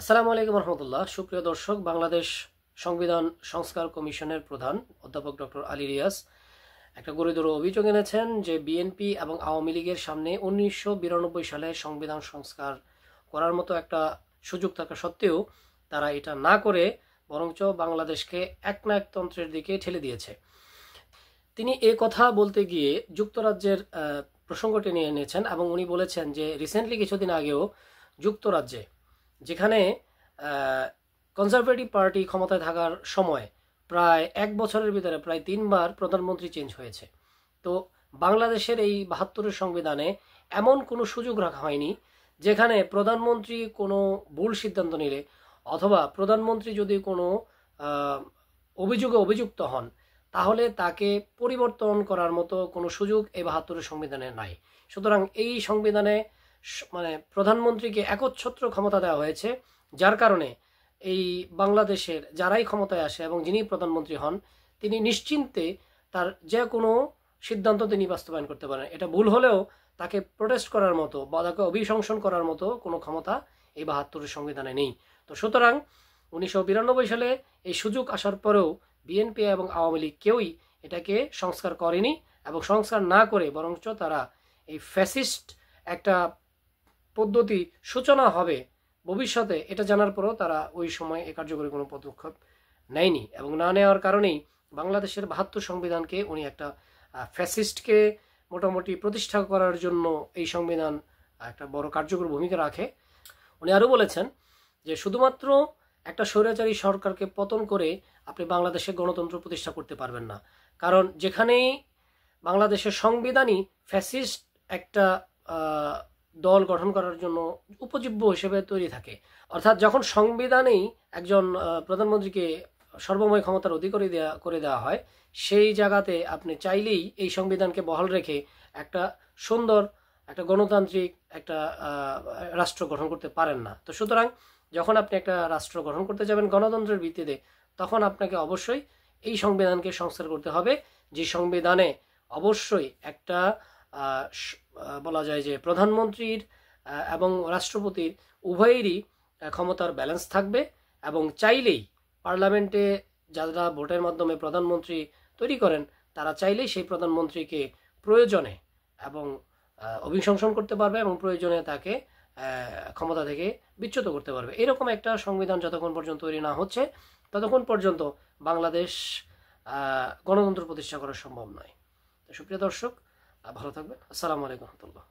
আসসালামু আলাইকুম রহমতুল্লাহ। সুপ্রিয় দর্শক, বাংলাদেশ সংবিধান সংস্কার কমিশনের প্রধান অধ্যাপক ডক্টর আলী রিয়াজ একটা গুরুতর অভিযোগ এনেছেন যে বিএনপি এবং আওয়ামী লীগের সামনে 1992 সালে সংবিধান সংস্কার করার মতো একটা সুযোগ থাকা সত্ত্বেও তারা এটা না করে বরঞ্চ বাংলাদেশকে একনায়কতন্ত্রের দিকে ঠেলে দিয়েছে। তিনি এ কথা বলতে গিয়ে যুক্তরাজ্যের প্রসঙ্গটি নিয়ে এনেছেন এবং উনি বলেছেন যে রিসেন্টলি কিছুদিন আগেও যুক্তরাজ্যে, যেখানে কনজারভেটিভ পার্টি ক্ষমতায় থাকার সময় প্রায় এক বছরের ভিতরে প্রায় 3বার প্রধানমন্ত্রী চেঞ্জ হয়েছে। তো বাংলাদেশের এই 72-এর সংবিধানে এমন কোনো সুযোগ রাখা হয়নি যেখানে প্রধানমন্ত্রী কোনো ভুল সিদ্ধান্ত নিলে অথবা প্রধানমন্ত্রী যদি কোনো অভিযোগে অভিযুক্ত হন তাহলে তাকে পরিবর্তন করার মতো কোনো সুযোগ এই 72-এর সংবিধানে নাই। সুতরাং এই সংবিধানে প্রধানমন্ত্রীকে একচ্ছত্র ক্ষমতা দেওয়া হয়েছে, যার কারণে এই বাংলাদেশের যারাই ক্ষমতায় আসে এবং যিনি প্রধানমন্ত্রী হন তিনি নিশ্চিন্তে তার যে কোনো সিদ্ধান্ত তিনি বাস্তবায়ন করতে পারেন। এটা ভুল হলেও তাকে প্রোটেস্ট করার মতো বা তাকে অভিশংসন করার মতো কোনো ক্ষমতা এই 72-এর সংবিধানে নেই। তো সুতরাং 1992 সালে এই সুযোগ আসার পরেও বিএনপি এবং আওয়ামী লীগ কেউই এটাকে সংস্কার করেনি এবং সংস্কার না করে বরঞ্চ তারা এই ফ্যাসিস্ট একটা পদ্ধতি সূচনা হবে ভবিষ্যতে এটা জানার পরেও তারা ওই সময় এ কার্যকরী কোনো পদক্ষেপ নেয়নি এবং না নেওয়ার কারণেই বাংলাদেশের 72 সংবিধানকে উনি একটা ফ্যাসিস্টকে মোটামুটি প্রতিষ্ঠা করার জন্য এই সংবিধান একটা বড় কার্যকরী ভূমিকা রাখে। উনি আরও বলেছেন যে শুধুমাত্র একটা স্বৈরাচারী সরকারকে পতন করে আপনি বাংলাদেশে গণতন্ত্র প্রতিষ্ঠা করতে পারবেন না, কারণ যেখানেই বাংলাদেশের সংবিধানই ফ্যাসিস্ট একটা দল গঠন করার জন্য উপজীব্য হিসেবে তৈরি থাকে, অর্থাৎ যখন সংবিধানেই একজন প্রধানমন্ত্রীকে সর্বময় ক্ষমতার অধিকারী করে দেওয়া হয়, সেই জায়গাতে আপনি চাইলেই এই সংবিধানকে বহাল রেখে একটা সুন্দর একটা গণতান্ত্রিক একটা রাষ্ট্র গঠন করতে পারেন না। তো সুতরাং যখন আপনি একটা রাষ্ট্র গঠন করতে যাবেন গণতন্ত্রের ভিত্তিতে, তখন আপনাকে অবশ্যই এই সংবিধানকে সংস্কার করতে হবে, যে সংবিধানে অবশ্যই একটা বলা যায় যে প্রধানমন্ত্রীর এবং রাষ্ট্রপতির উভয়েরই ক্ষমতার ব্যালেন্স থাকবে এবং চাইলেই পার্লামেন্টে যারা ভোটের মাধ্যমে প্রধানমন্ত্রী তৈরি করেন তারা চাইলেই সেই প্রধানমন্ত্রীকে প্রয়োজনে এবং অভিশংসন করতে পারবে এবং প্রয়োজনে তাকে ক্ষমতা থেকে বিচ্যুত করতে পারবে। এরকম একটা সংবিধান যতক্ষণ পর্যন্ত তৈরি না হচ্ছে ততক্ষণ পর্যন্ত বাংলাদেশ গণতন্ত্র প্রতিষ্ঠা করা সম্ভব নয়। তো সুপ্রিয় দর্শক, ভালো থাকবেন। আসসালামু আলাইকুম রহমতুল্লাহ।